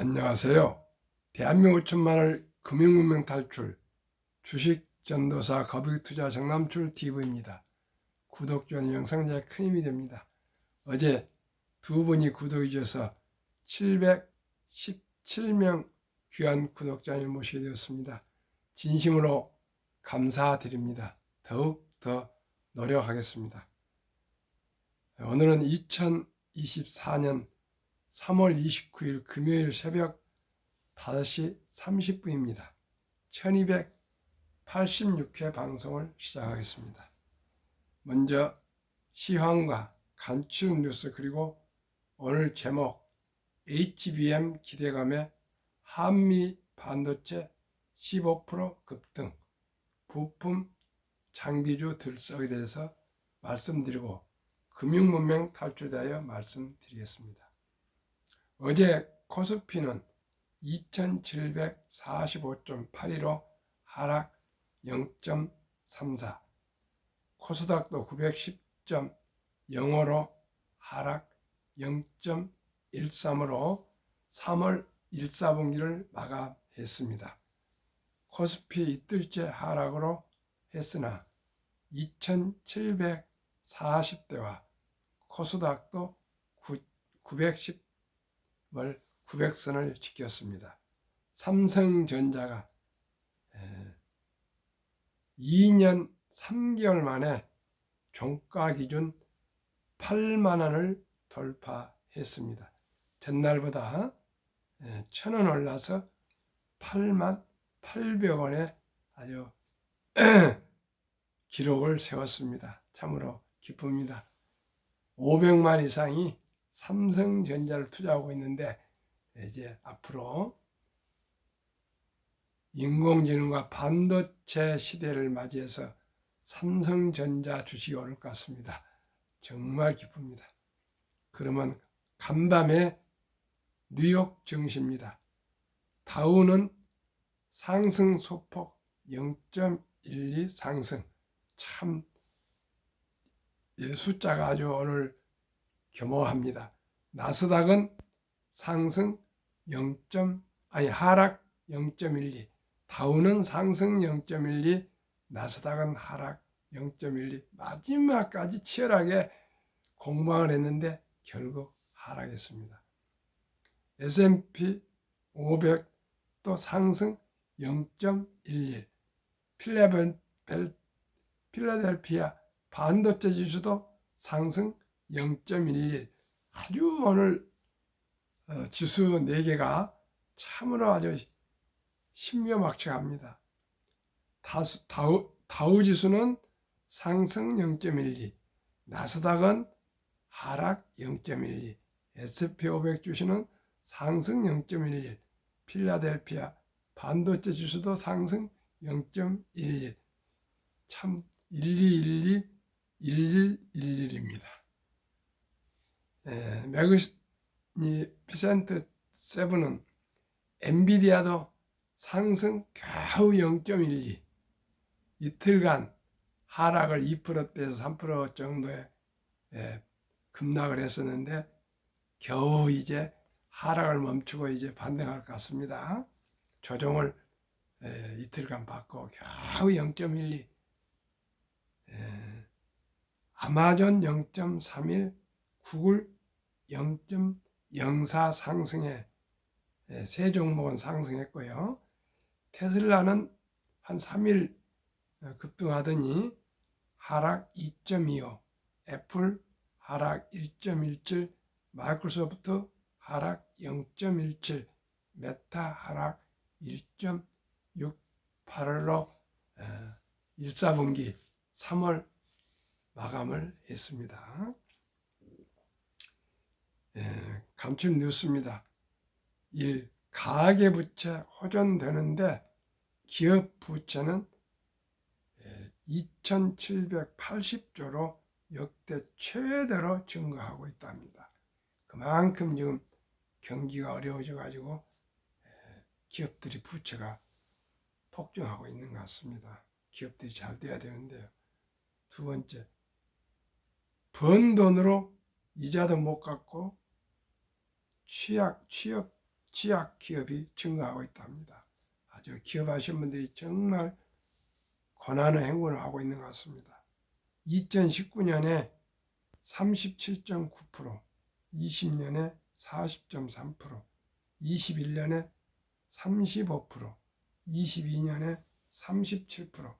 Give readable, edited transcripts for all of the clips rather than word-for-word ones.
안녕하세요. 대한민국 5천만을 금융문명 탈출 주식 전도사 거북이투자 정남출 TV입니다. 구독, 좋아요 영상 제작 큰 힘이 됩니다. 어제 두 분이 구독해 주셔서 717명 귀한 구독자를 모시게 되었습니다. 진심으로 감사드립니다. 더욱 더 노력하겠습니다. 오늘은 2024년 3월 29일 금요일 새벽 5시 30분입니다. 1286회 방송을 시작하겠습니다. 먼저 시황과 간추린 뉴스 그리고 오늘 제목 HBM 기대감에 한미 반도체 15% 급등, 부품 장비주 들썩에 대해서 말씀드리고 금융문명 탈출에 대하여 말씀드리겠습니다. 어제 코스피는 2745.82로 하락 0.34, 코스닥도 910.05로 하락 0.13으로 3월 1사분기를 마감했습니다. 코스피 이틀째 하락으로 했으나 2740대와 코스닥도 900선을 지켰습니다. 삼성전자가 2년 3개월 만에 종가 기준 8만 원을 돌파했습니다. 전날보다 1,000원 올라서 8만 800원에 아주 기록을 세웠습니다. 참으로 기쁩니다. 500만 이상이 삼성전자를 투자하고 있는데 이제 앞으로 인공지능과 반도체 시대를 맞이해서 삼성전자 주식이 오를 것 같습니다. 정말 기쁩니다. 그러면 간밤에 뉴욕 증시입니다. 다우는 상승 소폭 0.12 상승. 참 숫자가 아주 오늘 겸허합니다. 나스닥은 상승 하락 0.12, 다우는 상승 0.12, 나스닥은 하락 0.12. 마지막까지 치열하게 공방을 했는데 결국 하락했습니다. S&P 500도 상승 0.11, 필라델피아 반도체 지수도 상승 0.11. 아주 오늘 지수 4개가 참으로 아주 신묘막측합니다. 다우 지수는 상승 0.12, 나스닥은 하락 0.12, S&P 500 지수는 상승 0.11, 필라델피아 반도체 지수도 상승 0.11. 참 1212 1111입니다. 매그니피센트 7은 엔비디아도 상승 겨우 0.12, 이틀간 하락을 2%대에서 3% 정도의 급락을 했었는데 겨우 이제 하락을 멈추고 이제 반등할 것 같습니다. 조정을 이틀간 받고 겨우 0.12, 아마존 0.31, 구글 0.04 상승해 세 종목은 상승했고요. 테슬라는 한 3일 급등하더니 하락 2.25, 애플 하락 1.17, 마이크로소프트 하락 0.17, 메타 하락 1.68로 1사분기 3월 마감을 했습니다. 간추린 뉴스입니다. 1. 가계부채 호전되는데 기업 부채는 2,780조로 역대 최대로 증가하고 있답니다. 그만큼 지금 경기가 어려워져 가지고 기업들이 부채가 폭증하고 있는 것 같습니다. 기업들이 잘 돼야 되는데요. 두 번째, 번 돈으로 이자도 못 갚고 취업 취약 기업이 증가하고 있다 합니다. 아주 기업하시는 분들이 정말 권하는 행운을 하고 있는 것 같습니다. 2019년에 37.9%, 20년에 40.3%, 21년에 35%, 22년에 37%,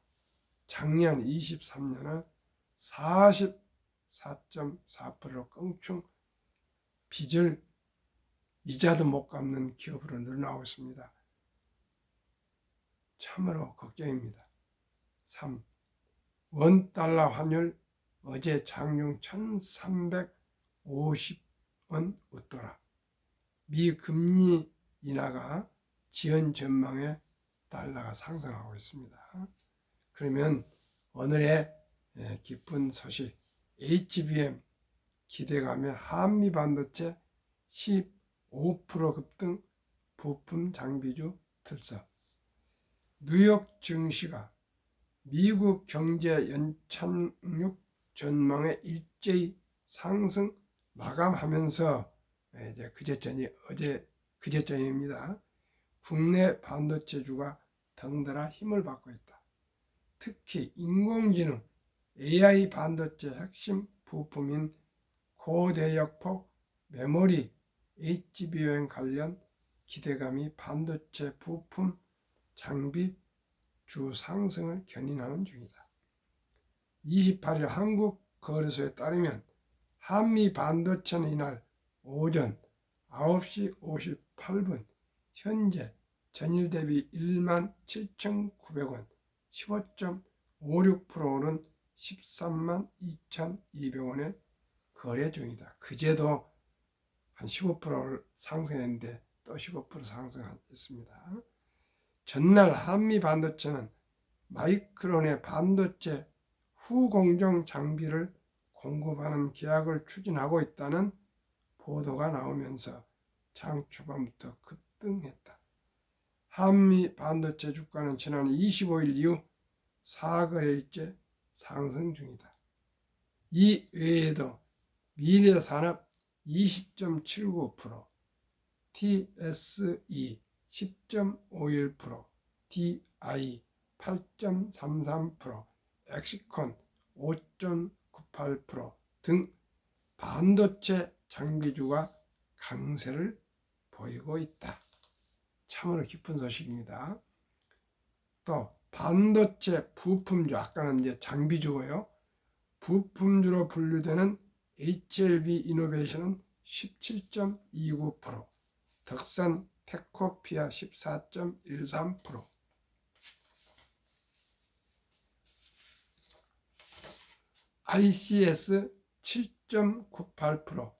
작년 23년은 44.4%로 껑충 빚을 이자도 못 갚는 기업으로 늘어나고 있습니다. 참으로 걱정입니다. 3. 원달러 환율 어제 장중 1350원 웃더라. 미 금리 인하가 지연 전망에 달러가 상승하고 있습니다. 그러면 오늘의 기쁜 소식, HBM 기대감에 한미 반도체 15% 급등, 부품 장비주 들썩. 뉴욕 증시가 미국 경제 연착륙 전망에 일제히 상승 마감하면서 이제 그제전입니다. 국내 반도체주가 덩달아 힘을 받고 있다. 특히 인공지능 AI 반도체 핵심 부품인 고대역폭 메모리 HBM 관련 기대감이 반도체 부품 장비 주 상승을 견인하는 중이다. 28일 한국거래소에 따르면 한미 반도체는 이날 오전 9시 58분 현재 전일 대비 17,900원 15.56% 오른 132,200원에 거래 중이다. 그제도 한 15% 상승했는데 또 15% 상승했습니다. 전날 한미 반도체는 마이크론의 반도체 후공정 장비를 공급하는 계약을 추진하고 있다는 보도가 나오면서 장 초반부터 급등했다. 한미 반도체 주가는 지난 25일 이후 4거래일째 상승 중이다. 이 외에도 미래산업 20.79%, TSE 10.51%, DI 8.33%, 엑시콘 5.98% 등 반도체 장비주가 강세를 보이고 있다. 참으로 기쁜 소식입니다. 또 반도체 부품주, 아까는 이제 장비주고요. 부품주로 분류되는 HLB 이노베이션은 17.29%, 덕산 테코피아 14.13%, ICS 7.98%,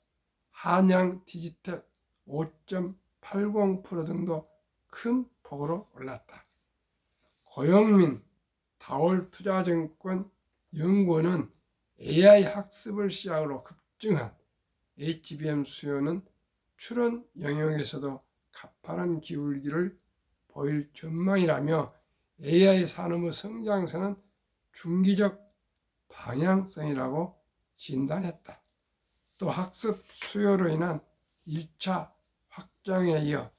한양 디지텍 5.80% 등도 큰 폭으로 올랐다. 고영민 다올투자증권 연구원은 AI 학습을 시작으로 급증한 HBM 수요는 출원 영역에서도 가파른 기울기를 보일 전망이라며 AI 산업의 성장세는 중기적 방향성이라고 진단했다. 또 학습 수요로 인한 1차 확장에 이어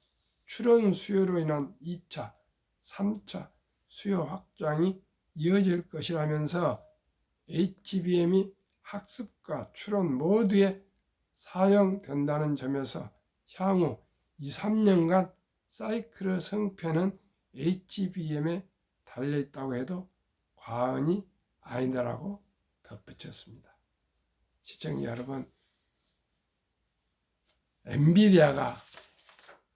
출원 수요로 인한 2차, 3차 수요 확장이 이어질 것이라면서 HBM이 학습과 출원 모두에 사용된다는 점에서 향후 2, 3년간 사이클의 성패는 HBM에 달려있다고 해도 과언이 아니다라고 덧붙였습니다. 시청자 여러분, 엔비디아가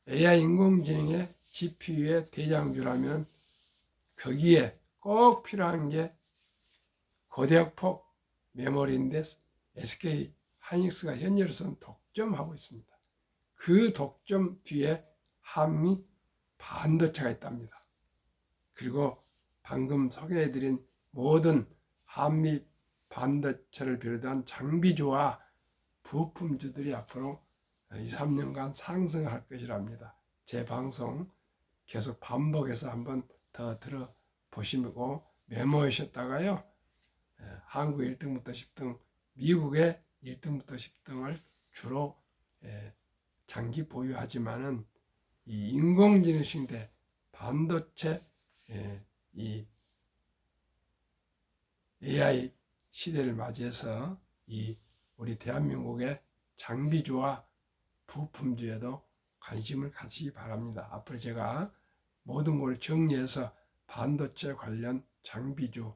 AI 인공지능의 GPU의 대장주라면 거기에 꼭 필요한 게 고대역폭 메모리인데 SK 하이닉스가 현재로서는 독점하고 있습니다. 그 독점 뒤에 한미 반도체가 있답니다. 그리고 방금 소개해드린 모든 한미 반도체를 비롯한 장비주와 부품주들이 앞으로 2, 3년간 상승할 것이랍니다. 제 방송 계속 반복해서 한번 더 들어보시고 메모하셨다가요. 한국 1등부터 10등, 미국의 1등부터 10등을 주로 장기 보유하지만은 이 인공지능 시대 반도체 이 AI 시대를 맞이해서 이 우리 대한민국의 장비주와 부품주에도 관심을 가지기 바랍니다. 앞으로 제가 모든 걸 정리해서 반도체 관련 장비주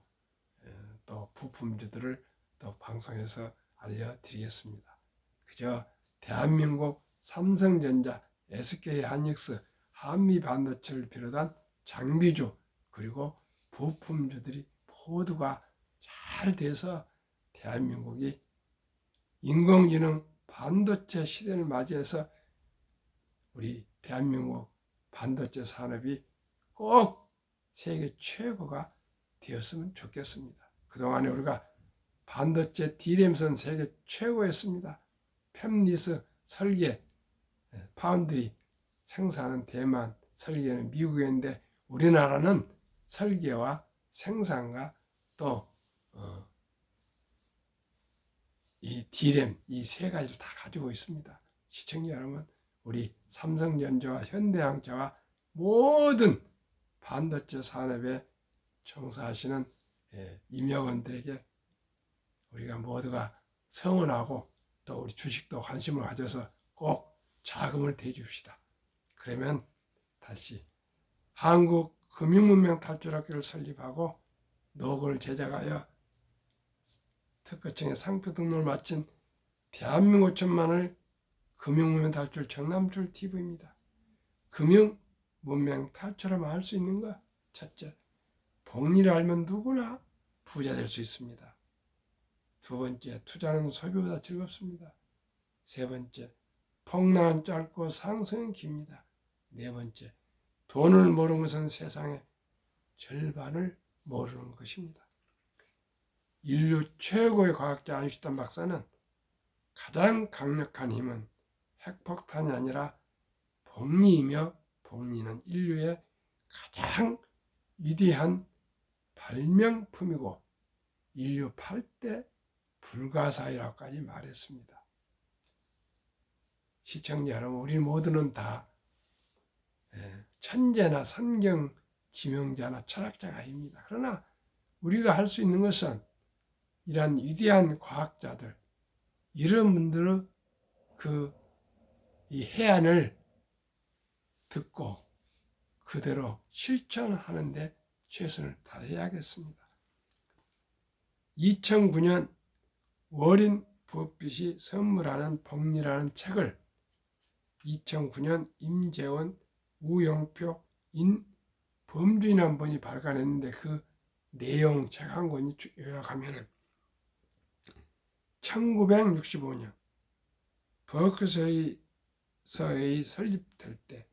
또 부품주들을 또 방송에서 알려드리겠습니다. 그저 대한민국 삼성전자, SK하이닉스, 한미반도체를 비롯한 장비주 그리고 부품주들이 모두가 잘 돼서 대한민국이 인공지능 반도체 시대를 맞이해서 우리 대한민국 반도체 산업이 꼭 세계 최고가 되었으면 좋겠습니다. 그동안에 우리가 반도체 D램선 세계 최고였습니다. 팹리스 설계, 파운드리 생산은 대만, 설계는 미국인데 우리나라는 설계와 생산과 또 이 D램 이 세 가지를 다 가지고 있습니다. 시청자 여러분, 우리 삼성전자와 현대항자와 모든 반도체 산업에 종사하시는 임직원들에게 우리가 모두가 성원하고 또 우리 주식도 관심을 가져서 꼭 자금을 대줍시다. 그러면 다시 한국 금융문명 탈출학교를 설립하고 노고를 제작하여 특허청의 상표 등록을 마친 대한민국 5천만을 금융문명 탈출 정남출 TV입니다. 금융문명 탈출하면 할 수 있는 거 첫째, 복리를 알면 누구나 부자 될 수 있습니다. 두 번째, 투자는 소비보다 즐겁습니다. 세 번째, 폭락은 짧고 상승은 깁니다. 네 번째, 돈을 모르는 것은 세상의 절반을 모르는 것입니다. 인류 최고의 과학자 아인슈타인 박사는 가장 강력한 힘은 핵폭탄이 아니라 복리이며 복리는 인류의 가장 위대한 발명품이고 인류 8대 불가사의라고까지 말했습니다. 시청자 여러분, 우리 모두는 다 천재나 선경 지명자나 철학자가 아닙니다. 그러나 우리가 할 수 있는 것은 이러한 위대한 과학자들, 이런 분들의 이 해안을 듣고 그대로 실천하는데 최선을 다해야겠습니다. 2009년 워린 버핏이 선물하는 복리라는 책을 2009년 임재원, 우영표, 범주인 한 분이 발간했는데 그 내용 책 한 권이 요약하면 1965년 버클리에서 설립될 때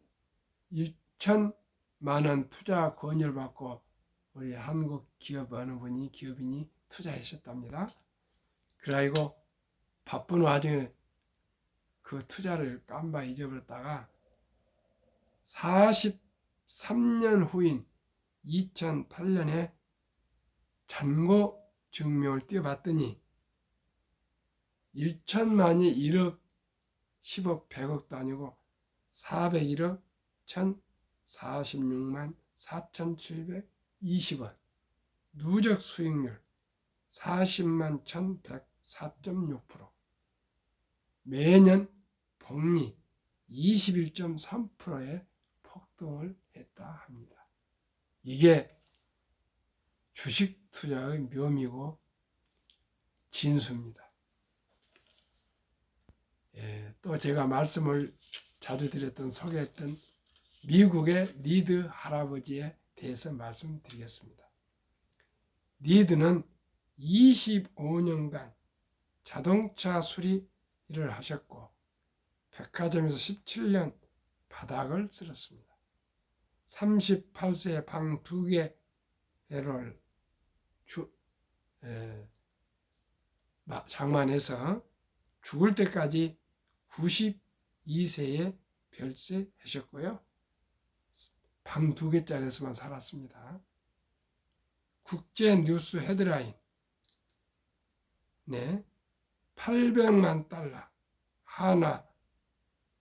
1천만 원 투자 권유를 받고 우리 한국 기업인이 투자하셨답니다. 그리고 바쁜 와중에 그 투자를 깜바 잊어버렸다가 43년 후인 2008년에 잔고 증명을 띄워봤더니 1천만이 1억, 10억, 100억도 아니고 401억 1,046만 4,720원, 누적 수익률 40만 1,104.6%, 매년 복리 21.3%의 폭등을 했다 합니다. 이게 주식 투자의 묘미고 진수입니다. 또 제가 말씀을 자주 드렸던 소개했던 미국의 리드 할아버지에 대해서 말씀드리겠습니다. 리드는 25년간 자동차 수리 일을 하셨고 백화점에서 17년 바닥을 쓸었습니다. 38세에 방 2개를 장만해서 죽을 때까지 92세에 별세하셨고요. 방 2개짜리에서만 살았습니다. 국제 뉴스 헤드라인 800만 달러, 하나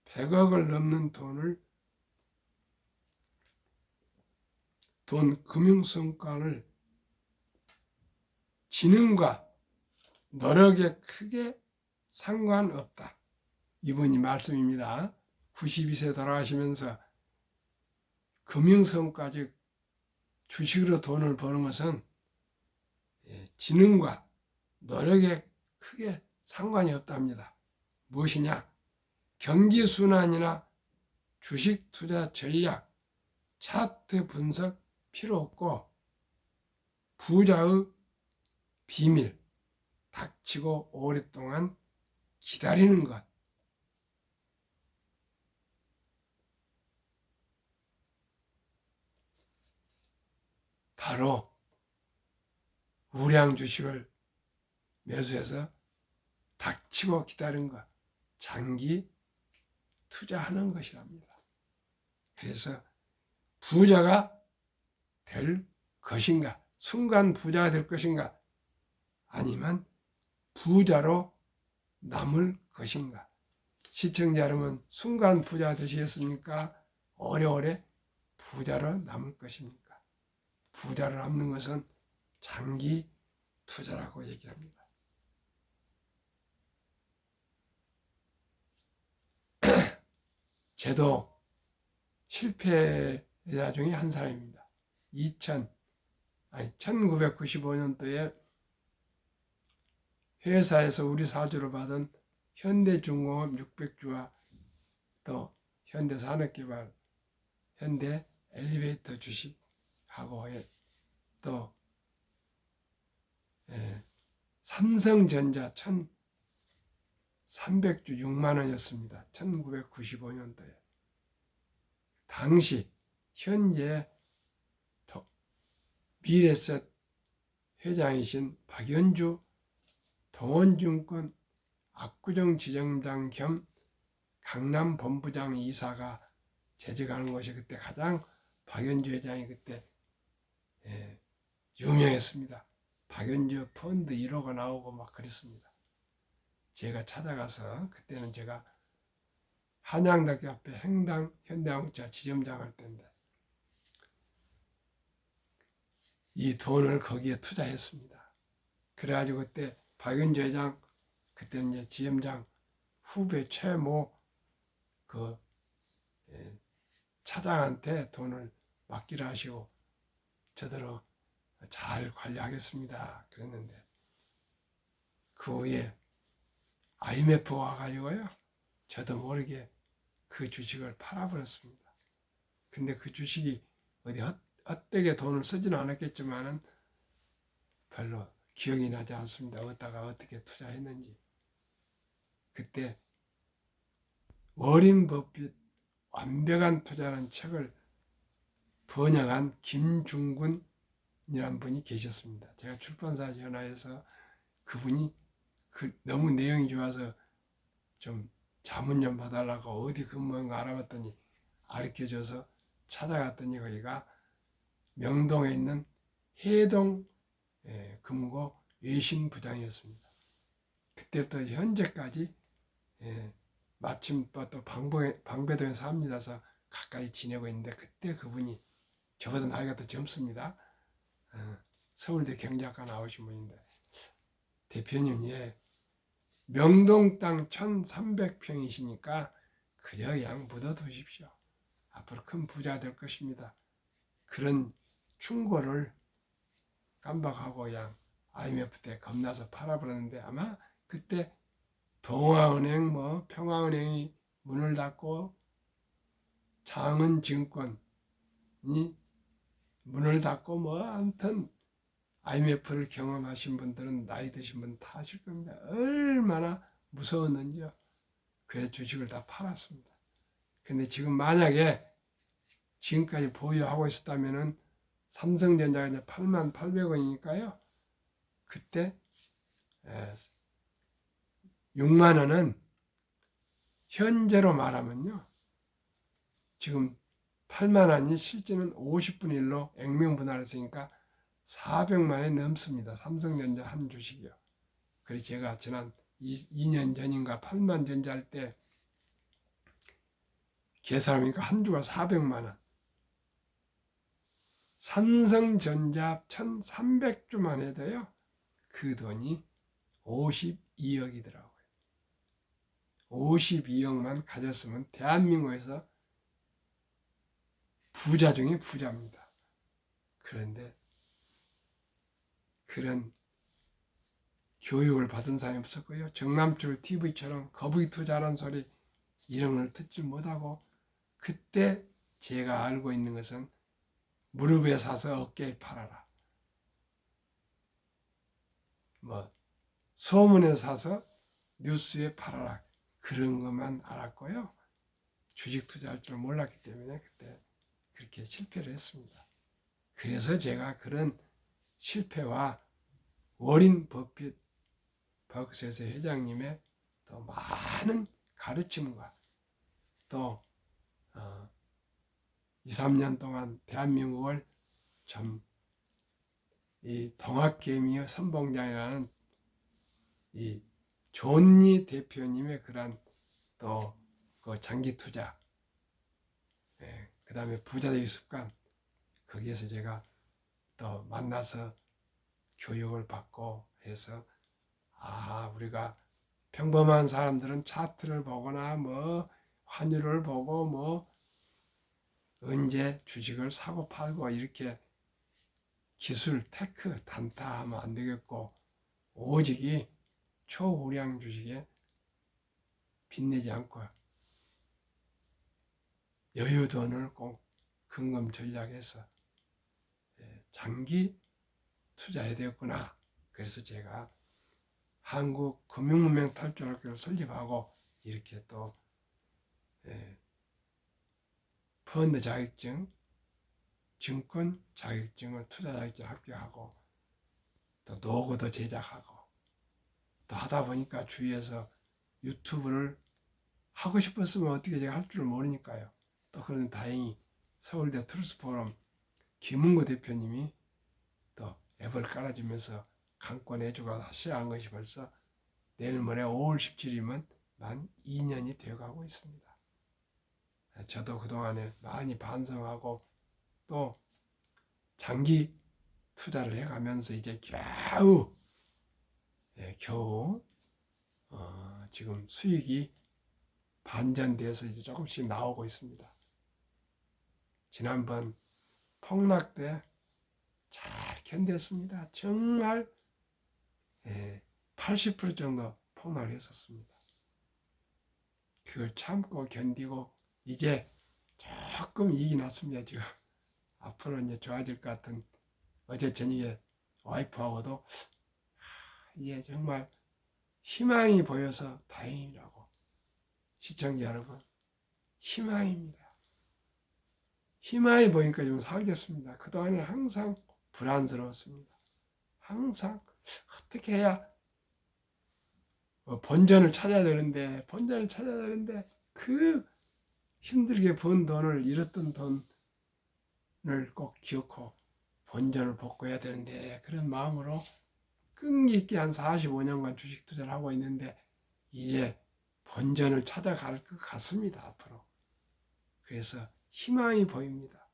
100억을 넘는 돈을 돈 금융성과를 지능과 노력에 크게 상관없다. 이분이 말씀입니다. 92세 돌아가시면서 금융성과 즉 주식으로 돈을 버는 것은 지능과 노력에 크게 상관이 없답니다. 무엇이냐? 경기순환이나 주식 투자 전략, 차트 분석 필요 없고 부자의 비밀, 닥치고 오랫동안 기다리는 것. 바로 우량 주식을 매수해서 닥치고 기다리는 것, 장기 투자하는 것이랍니다. 그래서 부자가 될 것인가, 순간 부자가 될 것인가, 아니면 부자로 남을 것인가. 시청자 여러분, 순간 부자 되시겠습니까? 오래오래 부자로 남을 것입니까? 부자로 남는 것은 장기 투자라고 얘기합니다. 저도 실패자 중에 한 사람입니다. 1995년도에 회사에서 우리 사주로 받은 현대중공업 600주와 또 현대산업개발, 현대엘리베이터 주식하고 또 삼성전자 1300주 6만 원이었습니다. 1995년도에. 당시 현재 미래셋 회장이신 박연주 동원증권 압구정 지점장 겸 강남 본부장 이사가 재직하는 곳이 그때 가장 박연주 회장이 그때 유명했습니다. 박연주 펀드 1호가 나오고 막 그랬습니다. 제가 찾아가서 그때는 제가 한양대학교 앞에 행당 현대자동차 지점장 할 때인데 이 돈을 거기에 투자했습니다. 그래가지고 그때 박연주 회장 그때 이제 지점장 후배 최모 그 차장한테 돈을 맡기라 하시고 저대로 잘 관리하겠습니다. 그랬는데 그 후에 IMF가 와가지고요. 저도 모르게 그 주식을 팔아버렸습니다. 근데 그 주식이 어디 헛되게 돈을 쓰지는 않았겠지만은 별로 기억이 나지 않습니다. 어디다가 어떻게 투자했는지. 그때 워린 버핏 완벽한 투자라는 책을 번역한 김중군이라는 분이 계셨습니다. 제가 출판사에 전화해서 그분이 너무 내용이 좋아서 좀 자문 좀 봐달라고 어디 근무한 거 알아봤더니 가르쳐줘서 찾아갔더니 거기가 명동에 있는 해동 금고 외신부장이었습니다. 그때부터 현재까지 마침 또 방배동에 삽니다서 가까이 지내고 있는데 그때 그분이 저보다 나이가 더 젊습니다. 서울대 경제학과 나오신 분인데 대표님 명동 땅 1300평이시니까 그저 그냥 묻어두십시오. 앞으로 큰 부자 될 것입니다. 그런 충고를 깜박하고 그냥 IMF 때 겁나서 팔아버렸는데 아마 그때 동아은행 평화은행이 문을 닫고 장은증권이 문을 닫고 아무튼 IMF를 경험하신 분들은 나이 드신 분 다 아실 겁니다. 얼마나 무서웠는지요. 그래서 주식을 다 팔았습니다. 근데 지금 만약에 지금까지 보유하고 있었다면은 삼성전자가 이제 88,800원이니까요. 그때 6만 원은 현재로 말하면요. 지금 8만 원이 실제는 50분의 1로 액면분할했으니까 400만 원이 넘습니다. 삼성전자 한 주식이요. 그래서 제가 지난 2년 전인가 8만 전자 할 때 계산하니까 한 주가 400만 원. 삼성전자 1300주만 해도요, 그 돈이 52억이더라고요. 52억만 가졌으면 대한민국에서 부자 중에 부자입니다. 그런데 그런 교육을 받은 사람이 없었고요. 정남출 TV처럼 거북이 투자라는 소리 이런 걸 듣지 못하고, 그때 제가 알고 있는 것은 무릎에 사서 어깨에 팔아라, 뭐 소문에 사서 뉴스에 팔아라, 그런 것만 알았고요. 주식 투자할 줄 몰랐기 때문에 그때 그렇게 실패를 했습니다. 그래서 제가 그런 실패와 워린 버핏 버크셔스 회장님의 더 많은 가르침과 또 2, 3년 동안 대한민국을 참 이 동학개미의 선봉장이라는 이 존니 대표님의 그런 또 그 장기 투자, 그 다음에 부자되기 습관, 거기에서 제가 또 만나서 교육을 받고 해서, 우리가 평범한 사람들은 차트를 보거나 뭐 환율을 보고 뭐 언제 주식을 사고 팔고 이렇게 기술, 테크, 단타 하면 안 되겠고, 오직이 초우량 주식에 빚내지 않고 여유돈을 꼭 근검 전략해서 장기 투자해야 되겠구나. 그래서 제가 한국금융문명 탈출학교를 설립하고 이렇게 또 펀드 자격증, 증권 자격증을 투자 자격증 합격하고 또 노고도 제작하고 또 하다 보니까 주위에서 유튜브를 하고 싶었으면 어떻게 제가 할 줄 모르니까요. 또 그런 다행히 서울대 트루스포럼 김은구 대표님이 또 앱을 깔아주면서 강권해주고 시작한 것이 벌써 내일 모레 5월 17일이면 만 2년이 되어가고 있습니다. 저도 그동안에 많이 반성하고 또 장기 투자를 해가면서 이제 겨우 지금 수익이 반전돼서 이제 조금씩 나오고 있습니다. 지난번 폭락 때 잘 견뎠습니다. 정말 80% 정도 폭락을 했었습니다. 그걸 참고 견디고 이제 조금 이익이 났습니다. 지금 앞으로 이제 좋아질 것 같은, 어제 저녁에 와이프하고도 이제 정말 희망이 보여서 다행이라고. 시청자 여러분, 희망입니다. 희망이 보니까 좀 살겠습니다. 그동안은 항상 불안스러웠습니다. 항상 어떻게 해야 본전을 찾아야 되는데 그 힘들게 번 돈을, 잃었던 돈을 꼭 기억하고 본전을 복구해야 되는데, 그런 마음으로 끈기 있게 한 45년간 주식 투자를 하고 있는데 이제 본전을 찾아갈 것 같습니다. 앞으로. 그래서 희망이 보입니다.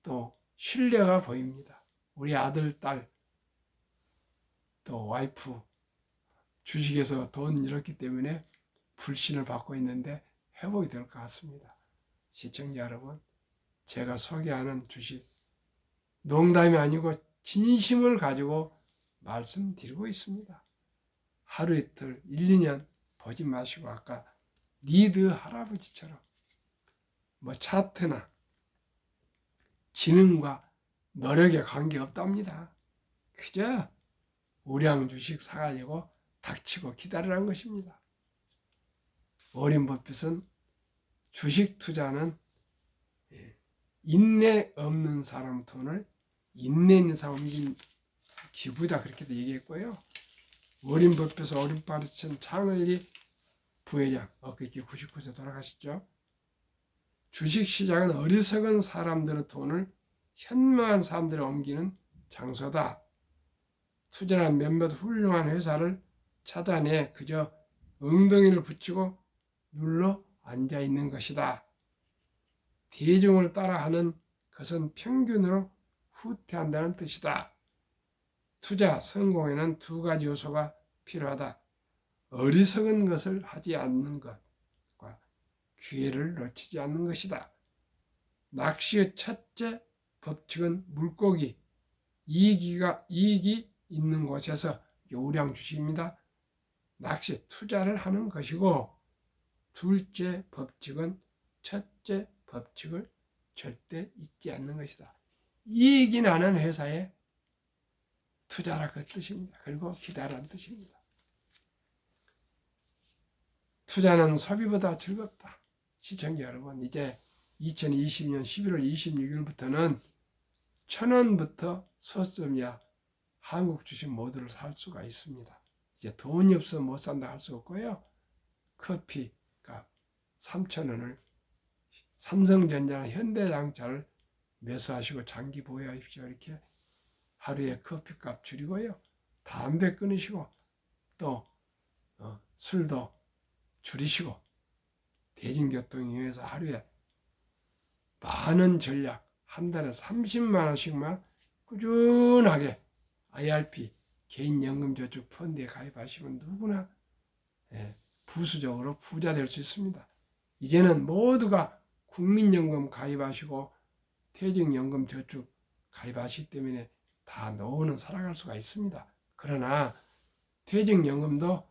또 신뢰가 보입니다. 우리 아들, 딸, 또 와이프 주식에서 돈 잃었기 때문에 불신을 받고 있는데 회복이 될 것 같습니다. 시청자 여러분, 제가 소개하는 주식 농담이 아니고 진심을 가지고 말씀드리고 있습니다. 하루 이틀, 1, 2년 보지 마시고 아까 니드 할아버지처럼 뭐 차트나 지능과 노력에 관계없답니다. 그저 우량 주식 사가지고 닥치고 기다리라는 것입니다. 워린 버핏은 주식 투자는 인내 없는 사람 돈을 인내 있는 사람 옮긴 기부다, 그렇게도 얘기했고요. 워린 버핏은 워린 버핏은 창을리 부회장, 엊그저께 99세 돌아가셨죠. 주식시장은 어리석은 사람들의 돈을 현명한 사람들이 옮기는 장소다. 투자한 몇몇 훌륭한 회사를 찾아내 그저 엉덩이를 붙이고 눌러 앉아있는 것이다. 대중을 따라하는 그것은 평균으로 후퇴한다는 뜻이다. 투자 성공에는 두 가지 요소가 필요하다. 어리석은 것을 하지 않는 것과 기회를 놓치지 않는 것이다. 낚시의 첫째 법칙은 물고기, 이익이 있는 곳에서 우량 주식입니다. 낚시 투자를 하는 것이고, 둘째 법칙은 첫째 법칙을 절대 잊지 않는 것이다. 이익이 나는 회사에 투자라 그 뜻입니다. 그리고 기다란 뜻입니다. 투자는 소비보다 즐겁다. 시청자 여러분, 이제 2020년 11월 26일부터는 1,000원부터 소수점이야 한국 주식 모두를 살 수가 있습니다. 이제 돈이 없어 못 산다 할 수 없고요. 커피값 3,000원을 삼성전자나 현대자동차를 매수하시고 장기 보유하십시오. 이렇게 하루에 커피값 줄이고요. 담배 끊으시고 또 술도 줄이시고 대중교통 이용해서 하루에 많은 전략 한 달에 30만 원씩만 꾸준하게 IRP 개인연금저축 펀드에 가입하시면 누구나 부수적으로 부자 될 수 있습니다. 이제는 모두가 국민연금 가입하시고 퇴직연금 저축 가입하시기 때문에 다 노후는 살아갈 수가 있습니다. 그러나 퇴직연금도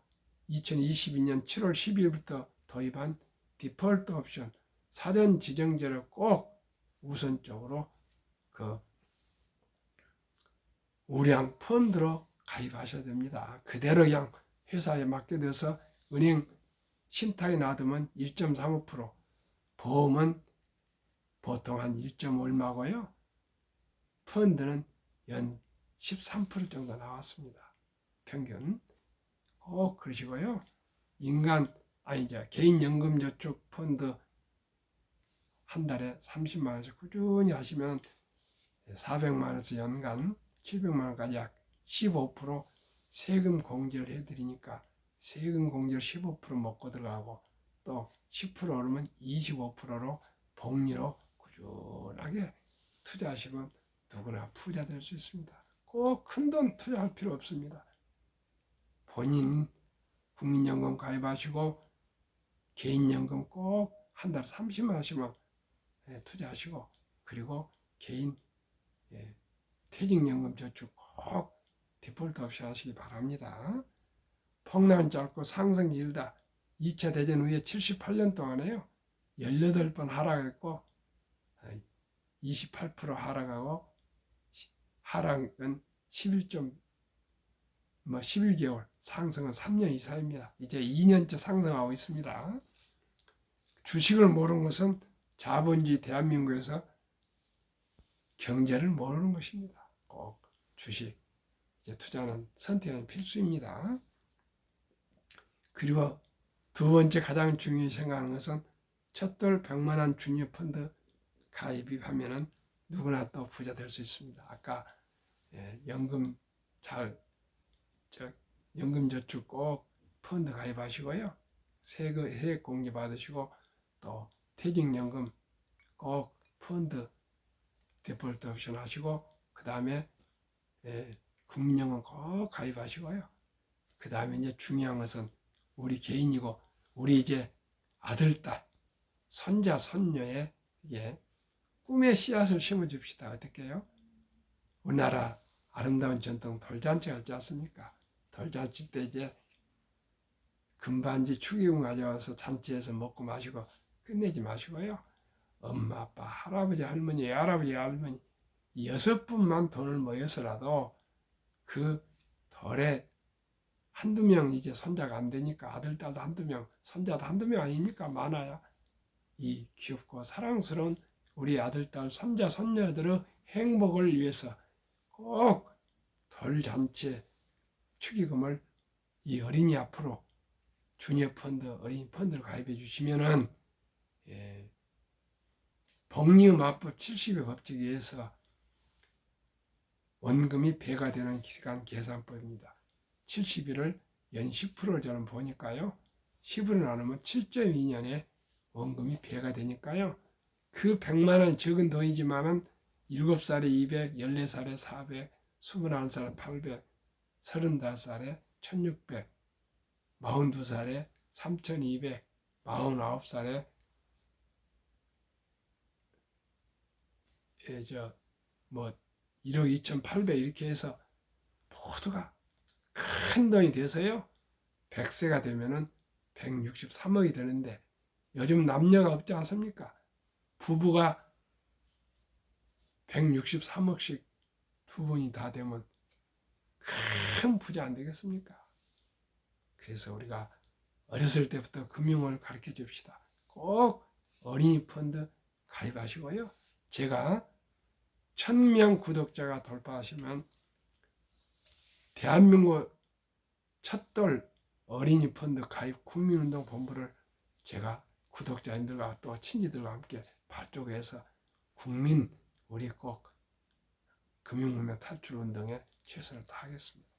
2022년 7월 12일부터 도입한 디폴트 옵션 사전 지정제를 꼭 우선적으로 그 우량 펀드로 가입하셔야 됩니다. 그대로 그냥 회사에 맡겨둬서 은행 신탁에 놔두면 1.35%, 보험은 보통 한 1. 얼마고요. 펀드는 연 13% 정도 나왔습니다. 평균. 꼭 그러시고요. 개인연금저축 펀드 한 달에 30만 원씩 꾸준히 하시면 400만 원에서 연간 700만 원까지 약 15% 세금 공제를 해드리니까 세금 공제를 15% 먹고 들어가고 또 10% 오르면 25%로 복리로 꾸준하게 투자하시면 누구나 부자 될 수 있습니다. 꼭 큰 돈 투자할 필요 없습니다. 본인 국민연금 가입하시고 개인연금 꼭 한 달 30만 원씩만 투자하시고 그리고 개인 퇴직연금 저축 꼭 디폴트 없이 하시기 바랍니다. 폭락은 짧고 상승이 길다. 2차 대전 후에 78년 동안에요. 18번 하락했고 28% 하락하고 하락은 11개월, 상승은 3년 이상입니다. 이제 2년째 상승하고 있습니다. 주식을 모르는 것은 자본주의 대한민국에서 경제를 모르는 것입니다. 꼭 주식, 이제 투자는 선택은 필수입니다. 그리고 두 번째 가장 중요히 생각하는 것은 첫돌 100만 원 주니어 펀드 가입하면은 누구나 또 부자 될 수 있습니다. 아까 연금저축 꼭 펀드 가입하시고요. 세액 공제 받으시고 또 퇴직연금 꼭 펀드 디폴트 옵션 하시고 그 다음에 국민연금 꼭 가입하시고요. 그 다음에 이제 중요한 것은 우리 개인이고 우리 이제 아들, 딸, 손자, 손녀의 꿈의 씨앗을 심어줍시다. 어떻게 해요? 우리나라 아름다운 전통 돌잔치가 있지 않습니까? 돌잔치 때 이제 금반지 축의금 가져와서 잔치에서 먹고 마시고 끝내지 마시고요. 엄마, 아빠, 할아버지, 할머니, 외할아버지, 할머니 6분만 돈을 모여서라도 그 돌에 한두 명 이제 손자가 안 되니까 아들, 딸도 한두 명, 손자도 한두 명 아닙니까? 많아야 이 귀엽고 사랑스러운 우리 아들, 딸, 손자, 손녀들의 행복을 위해서 꼭 돌잔치에 축의금을 이 어린이 앞으로 주니어 펀드, 어린이 펀드를 가입해 주시면은 복리의 마법 70의 법칙에 의해서 원금이 배가 되는 기간 계산법입니다. 70일을 연 10%를 저는 보니까요. 10으로 나누면 7.2년에 원금이 배가 되니까요. 그 100만 원이 적은 돈이지만은 7살에 200, 14살에 400, 21살에 800, 35살에 1600, 42살에 3200, 49살에 1억 2800 이렇게 해서 모두가 큰 돈이 돼서요. 100세가 되면은 163억이 되는데 요즘 남녀가 없지 않습니까? 부부가 163억씩 두 분이 다 되면 큰 부자 안 되겠습니까? 그래서 우리가 어렸을 때부터 금융을 가르쳐 줍시다. 꼭 어린이 펀드 가입하시고요. 제가 1000명 구독자가 돌파하시면 대한민국 첫돌 어린이 펀드 가입 국민운동 본부를 제가 구독자님들과 또 친지들과 함께 발족해서 국민 우리 꼭 금융문명 탈출 운동에 최선을 다하겠습니다.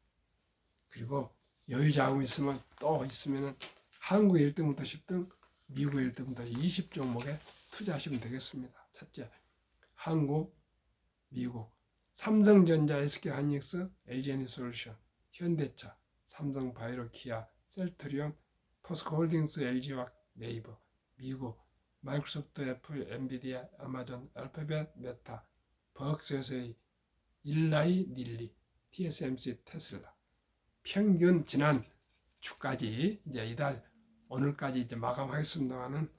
그리고 여유 자금 있으면 또 있으면은 한국 1등부터 10등, 미국 1등부터 20종목에 투자하시면 되겠습니다. 첫째, 한국, 미국, 삼성전자, SK하이닉스, LG에너지솔루션, 현대차, 삼성바이오, 기아, 셀트리온, 포스코홀딩스, LG화학, 네이버, 미국, 마이크로소프트, 애플, 엔비디아, 아마존, 알파벳, 메타, 버크셔스의 일라이, 닐리, TSMC, 테슬라. 평균 지난 주까지 이제 이달 오늘까지 이제 마감하겠습니다만은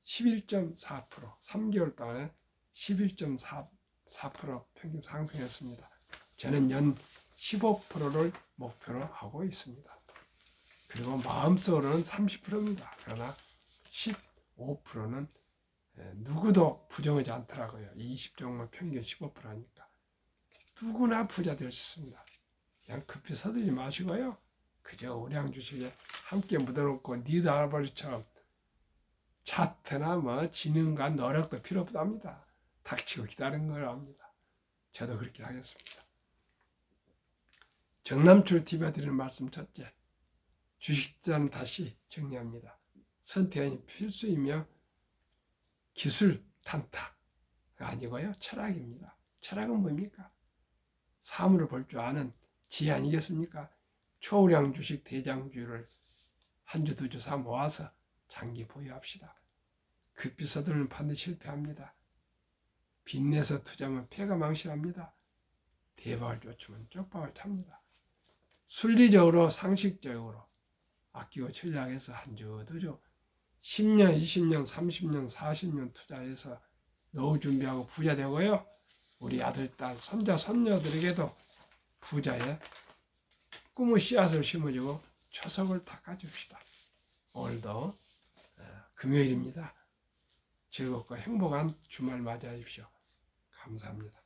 11.4%, 3개월 동안에 11.4% 평균 상승했습니다. 저는 연 15%를 목표로 하고 있습니다. 그리고 마음속으로는 30%입니다. 그러나 15%는 누구도 부정하지 않더라고요. 20종목 평균 15%니까 누구나 부자 될 수 있습니다. 그냥 급히 서두르지 마시고요. 그저 우량 주식에 함께 묻어놓고 니드 알아버리처럼 차트나 뭐 지능과 노력도 필요 없답니다. 닥치고 기다리는 걸 압니다. 저도 그렇게 하겠습니다. 정남출 TV가 드리는 말씀 첫째, 주식 투자는 다시 정리합니다. 선택이 필수이며 기술 탄타가 아니고요. 철학입니다. 철학은 뭡니까? 사물을 볼 줄 아는 지혜 아니겠습니까? 초우량 주식 대장주를 한 주, 두 주 사 모아서 장기 보유합시다. 급히 서두르면 반드시 실패합니다. 빚내서 투자하면 패가 망신합니다. 대박을 쫓으면 쪽박을 찹니다. 순리적으로 상식적으로 아끼고 전략해서 한 주, 두 주, 10년, 20년, 30년, 40년 투자해서 노후 준비하고 부자 되고요. 우리 아들, 딸, 손자, 손녀들에게도 부자의 꿈의 씨앗을 심어주고 초석을 닦아줍시다. 오늘도 금요일입니다. 즐겁고 행복한 주말 맞이하십시오. 감사합니다.